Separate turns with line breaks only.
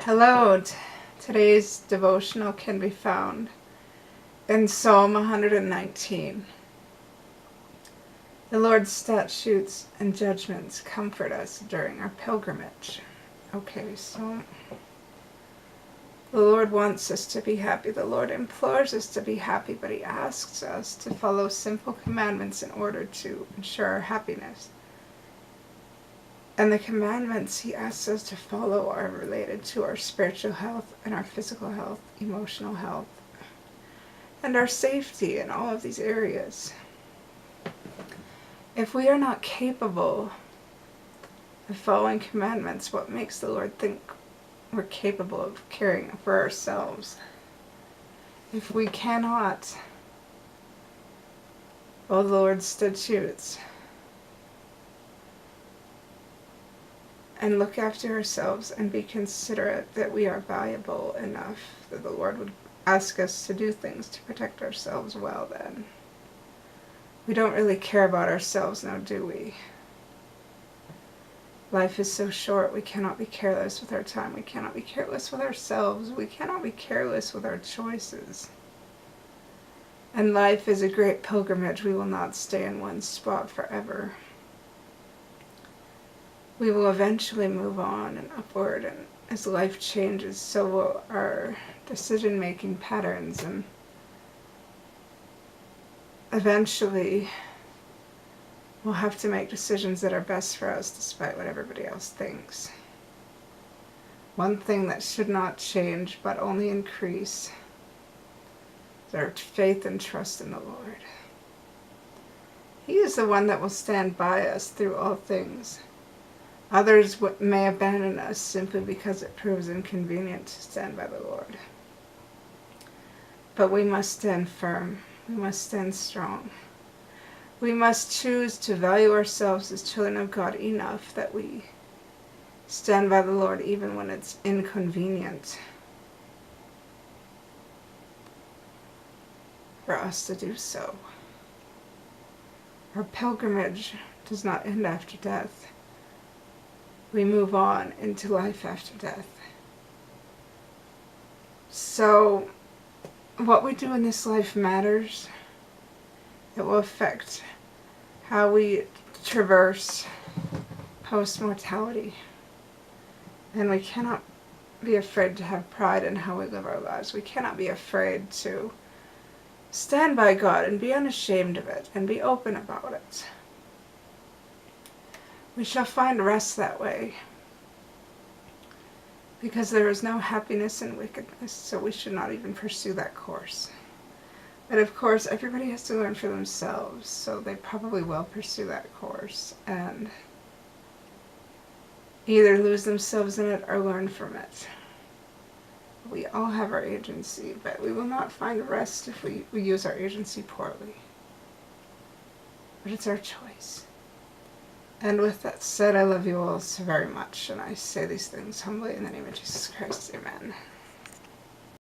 Hello, today's devotional can be found in Psalm 119. The Lord's statutes and judgments comfort us during our pilgrimage. Okay, so the Lord wants us to be happy. The Lord implores us to be happy, but He asks us to follow simple commandments in order to ensure our happiness. And the commandments He asks us to follow are related to our spiritual health and our physical health, emotional health, and our safety in all of these areas. If we are not capable of following commandments, what makes the Lord think we're capable of caring for ourselves? If we cannot follow the Lord's statutes and look after ourselves and be considerate that we are valuable enough that the Lord would ask us to do things to protect ourselves, well then, we don't really care about ourselves now, do we? Life is so short, we cannot be careless with our time, we cannot be careless with ourselves, we cannot be careless with our choices. And life is a great pilgrimage. We will not stay in one spot forever. We will eventually move on and upward, and as life changes, so will our decision-making patterns, and eventually we'll have to make decisions that are best for us despite what everybody else thinks. One thing that should not change but only increase is our faith and trust in the Lord. He is the one that will stand by us through all things. Others may abandon us simply because it proves inconvenient to stand by the Lord. But we must stand firm. We must stand strong. We must choose to value ourselves as children of God enough that we stand by the Lord even when it's inconvenient for us to do so. Our pilgrimage does not end after death. We move on into life after death. So, what we do in this life matters. It will affect how we traverse post-mortality. And we cannot be afraid to have pride in how we live our lives. We cannot be afraid to stand by God and be unashamed of it and be open about it. We shall find rest that way, because there is no happiness in wickedness, so we should not even pursue that course. But of course, everybody has to learn for themselves, so they probably will pursue that course and either lose themselves in it or learn from it. We all have our agency, but we will not find rest if we use our agency poorly. But it's our choice. And with that said, I love you all so very much, and I say these things humbly in the name of Jesus Christ. Amen.